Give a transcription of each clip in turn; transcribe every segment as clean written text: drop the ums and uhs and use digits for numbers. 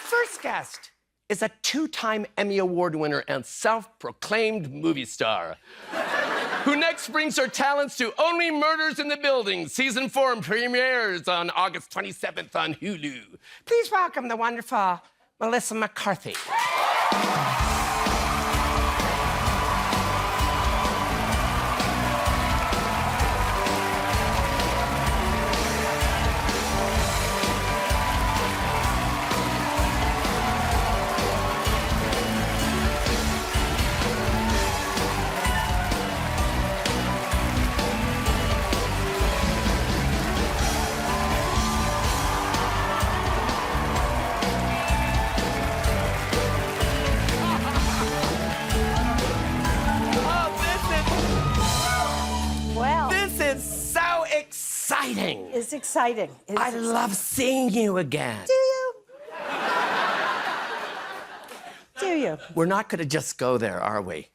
first guest is a two-time Emmy Award winner and self-proclaimed movie star, who next brings her talents to Only Murders in the Building. Season 4 premieres on August 27th on Hulu. Please welcome the wonderful Melissa McCarthy. Exciting. It's exciting. I love seeing you again. Do you? Do you? We're not going to just go there, are we?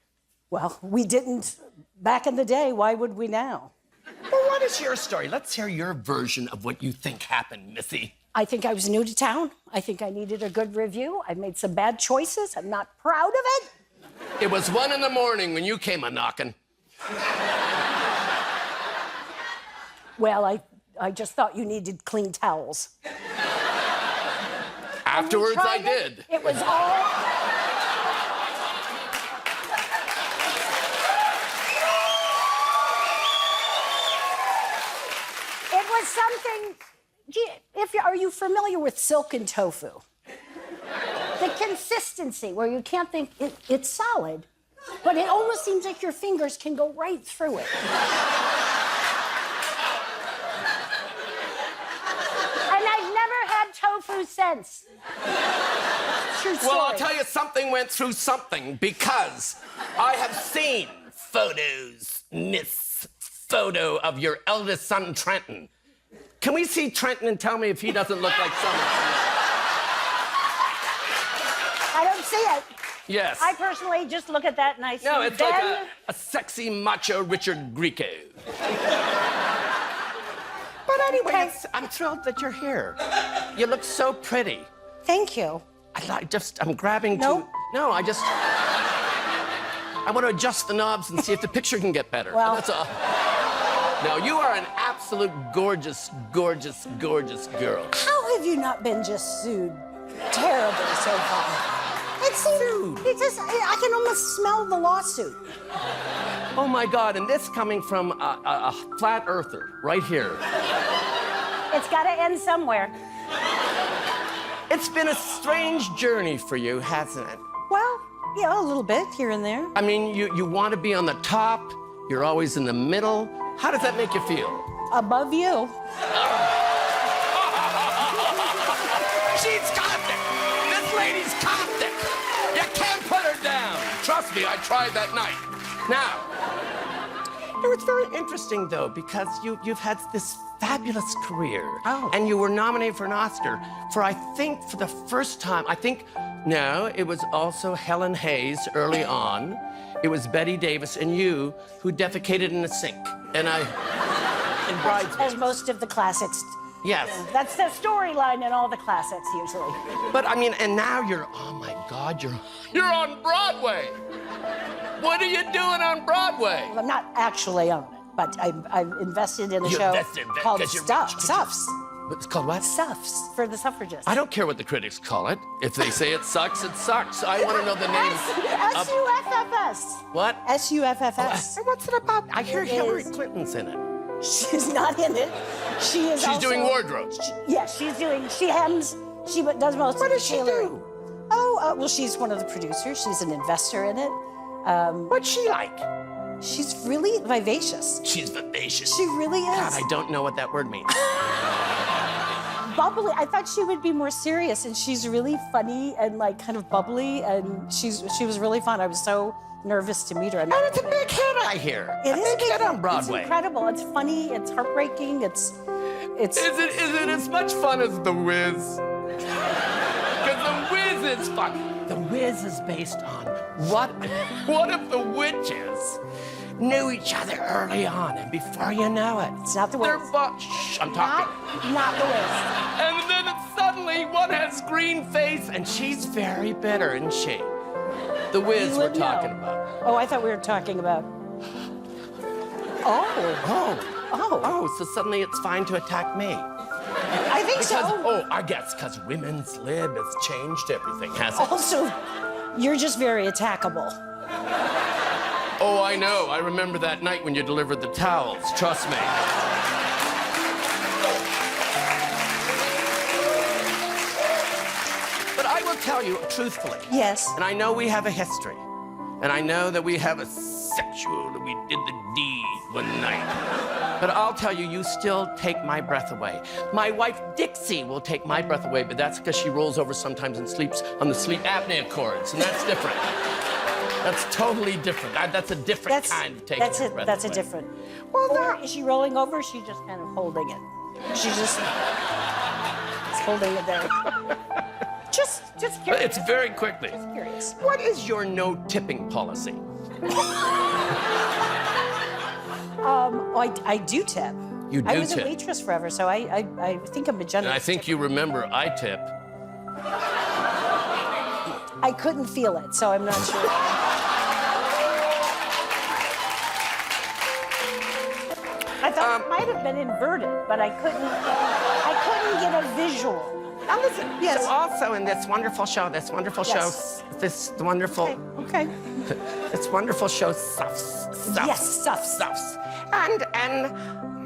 Well, we didn't back in the day. Why would we now? Well, what is your story? Let's hear your version of what you think happened, Missy. I think I was new to town. I think I needed a good review. I made some bad choices. I'm not proud of it. It was 1 in the morning when you came a-knocking. Well, I just thought you needed clean towels. Afterwards, I did. It was all... It was something... Are you familiar with silk and tofu? The consistency where you can't think it's solid, but it almost seems like your fingers can go right through it. Tofu sense. Well, I'll tell you, something went through something, because I have seen this photo of your eldest son, Trenton. Can we see Trenton and tell me if he doesn't look like someone? I don't see it. Yes. I personally just look at that and I see No, it's like a sexy macho Richard Grieco. But anyway, Okay. I'm thrilled that you're here. You look so pretty. Thank you. I'm grabbing Nope. to... No, I want to adjust the knobs and see if the picture can get better. Well... That's all. No, you are an absolute gorgeous, gorgeous, gorgeous girl. How have you not been just sued terribly so far? Sued? I can almost smell the lawsuit. Oh, my God, and this coming from a flat earther right here. It's got to end somewhere. It's been a strange journey for you, hasn't it? Well, yeah, a little bit here and there. I mean, you want to be on the top. You're always in the middle. How does that make you feel? Above you. She's constant. This lady's constant. You can't put her down. Trust me, I tried that night. Now, it's very interesting, though, because you've had this fabulous career. Oh. And you were nominated for an Oscar for, I think, for the first time. No, it was also Helen Hayes early on. It was Betty Davis and you who defecated in a sink. And in Bridesmaids. As most of the classics. Yes. That's the storyline in all the classics, usually. But, I mean, and now oh, my God, you're on Broadway. What are you doing on Broadway? Well, I'm not actually on it, but I've invested in a show called Suffs. It's called what? Suffs, for the suffragists. I don't care what the critics call it. If they say it sucks, it sucks. I want to know the name. S-U-F-F-S. What? S-U-F-F-S. What's it about? I hear Hillary Clinton's in it. She's not in it. She's doing wardrobe. She hems. She does most of the tailoring. What does she do? Oh, well, she's one of the producers. She's an investor in it. What's she like? She's really vivacious. She's vivacious. She really is. God, I don't know what that word means. Bubbly. I thought she would be more serious, and she's really funny and like kind of bubbly, and she was really fun. I was so nervous to meet her. And it's a big hit, I hear. It is a big hit on Broadway. It's incredible. It's funny. It's heartbreaking. Is it as much fun as The Wiz? Because The Wiz is fun. The Wiz is based on what if the witches knew each other early on, and before you know it, it's not The Wiz. Shh, I'm talking. Not The Wiz. And then suddenly suddenly one has green face, and she's very bitter, isn't she? The Wiz You we're would know. talking about. Oh, I thought we were talking about. Oh, so suddenly it's fine to attack me. I think so. I guess because women's lib has changed everything, hasn't it? Also, you're just very attackable. Oh, I know. I remember that night when you delivered the towels. Trust me. But I will tell you truthfully. Yes. And I know we have a history. And I know that we have a sexual, we did the deed one night. But I'll tell you, you still take my breath away. My wife, Dixie, will take my breath away, but that's because she rolls over sometimes and sleeps on the sleep apnea cords, and that's different. That's totally different. That's a different kind of taking your breath away. That's a different. Well, or is she rolling over? Or is she just kind of holding it? She's just holding it there. Just curious. It's very quickly. Just curious. What is your no tipping policy? I do tip. You do I was tip. a waitress forever, so I think I'm a generous. And I think you remember I tip. I couldn't feel it, so I'm not sure. I thought it might have been inverted, but I couldn't get a visual. Now listen, Yes. so also in this wonderful show, Yes. this wonderful show, Okay. this wonderful show, Stuffs. Yes, Stuffs. And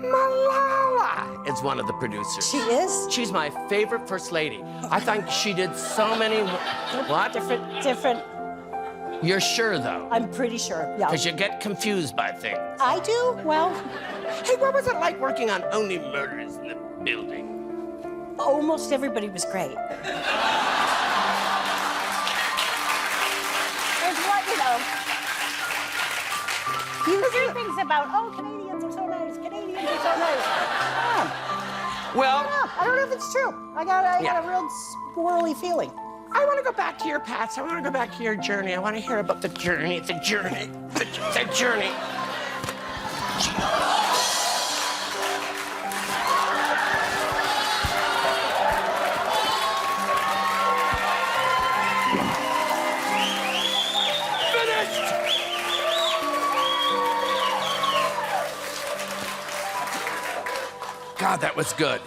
Malala is one of the producers. She is? She's my favorite first lady. I think she did so many. What? Different. You're sure though? I'm pretty sure. Yeah. Because you get confused by things. I do? Well, Hey, what was it like working on Only Murders in the Building? almost everybody was great. It's what, you hear things about, Canadians are so nice, Canadians are so nice. Well, I don't know if it's true. I got a real squirrely feeling. I want to go back to your past. I want to go back to your journey. I want to hear about the journey. The journey. Finished! God, that was good.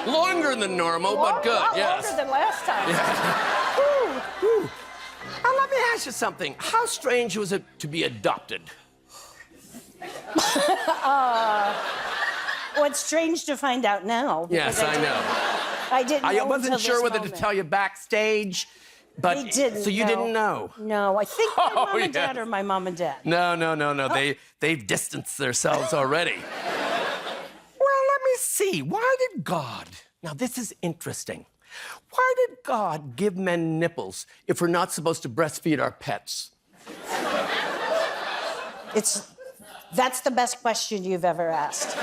Longer than normal, but good, yes. Longer than last time. Whew. Now, let me ask you something. How strange was it to be adopted? Well, it's strange to find out now. Yes, I know. I didn't know I wasn't until sure this whether moment. to tell you backstage, but They didn't. so you didn't know. No, I think my Oh, mom and dad yes. or my mom and dad. No. They've distanced themselves already. Well, let me see. Why did God? Now this is interesting. Why did God give men nipples if we're not supposed to breastfeed our pets? That's the best question you've ever asked.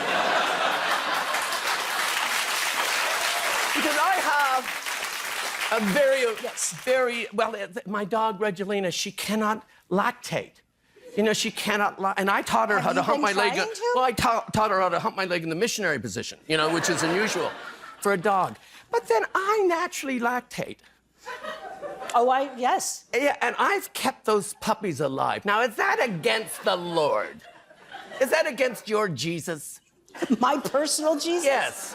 Because I have a very, my dog, Regilina, she cannot lactate. You know, she cannot, and I taught her how to hump my leg. trying to? Well, I taught her how to hump my leg in the missionary position, you know, which is unusual for a dog. But then I naturally lactate. Yes. Yeah, and I've kept those puppies alive. Now, is that against the Lord? Is that against your Jesus? My personal Jesus? Yes.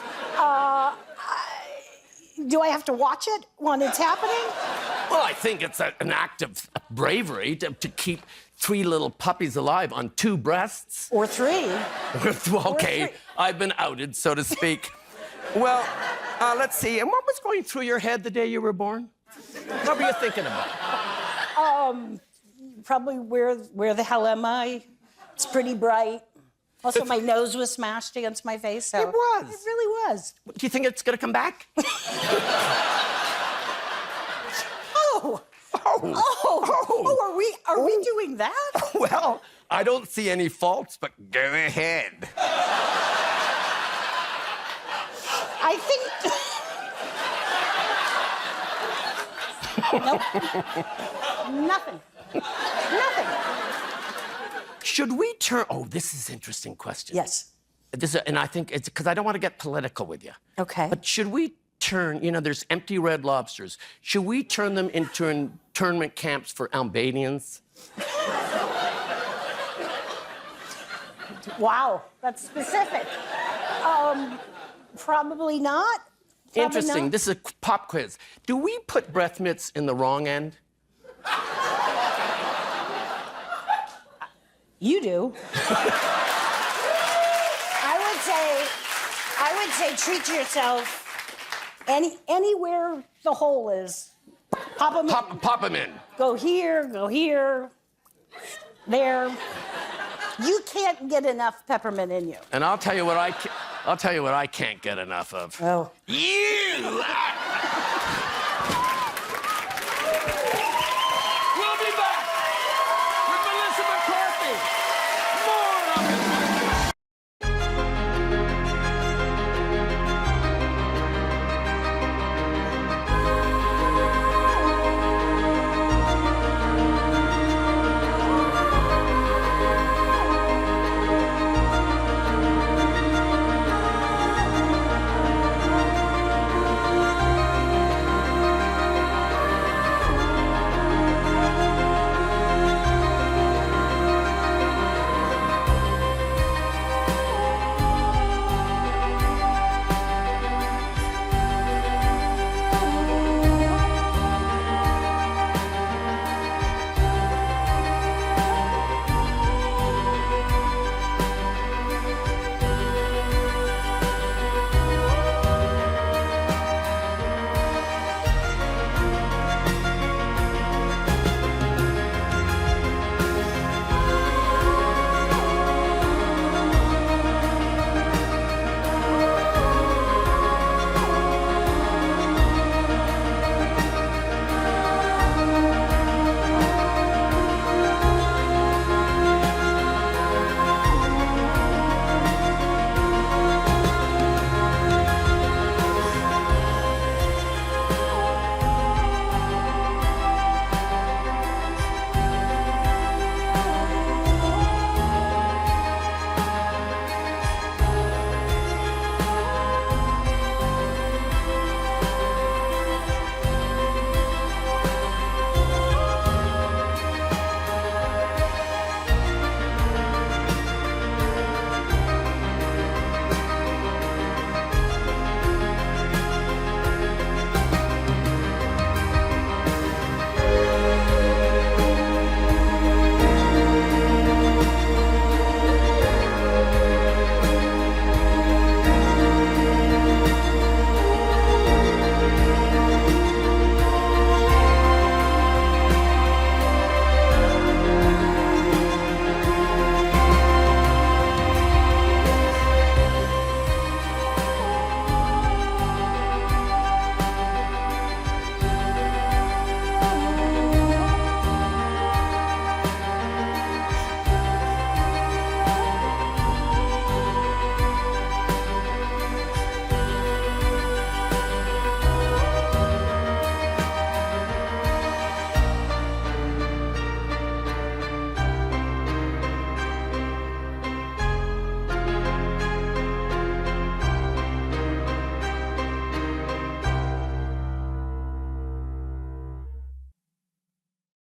Do I have to watch it when it's happening? Well, I think it's an act of bravery to keep 3 little puppies alive on 2 breasts. Or 3? Okay, three. I've been outed, so to speak. Well, let's see. And what was going through your head the day you were born? What were you thinking about? Probably where the hell am I? It's pretty bright. Also, my nose was smashed against my face. So It was. It really was. Do you think it's going to come back? Are we doing that? Well, I don't see any faults, but go ahead. I think. Nope. Nothing. Should we turn? Oh, this is an interesting question. Yes. And I think it's because I don't want to get political with you. Okay. But should we turn, there's empty Red Lobsters. Should we turn them into internment camps for Albanians? Wow, that's specific. Probably not. Interesting. Not. This is a pop quiz. Do we put breath mints in the wrong end? You do. I would say treat yourself anywhere the hole is. Pop them in. Pop them in. Go here, there. You can't get enough peppermint in you. And I'll tell you what I can't get enough of. Oh. You!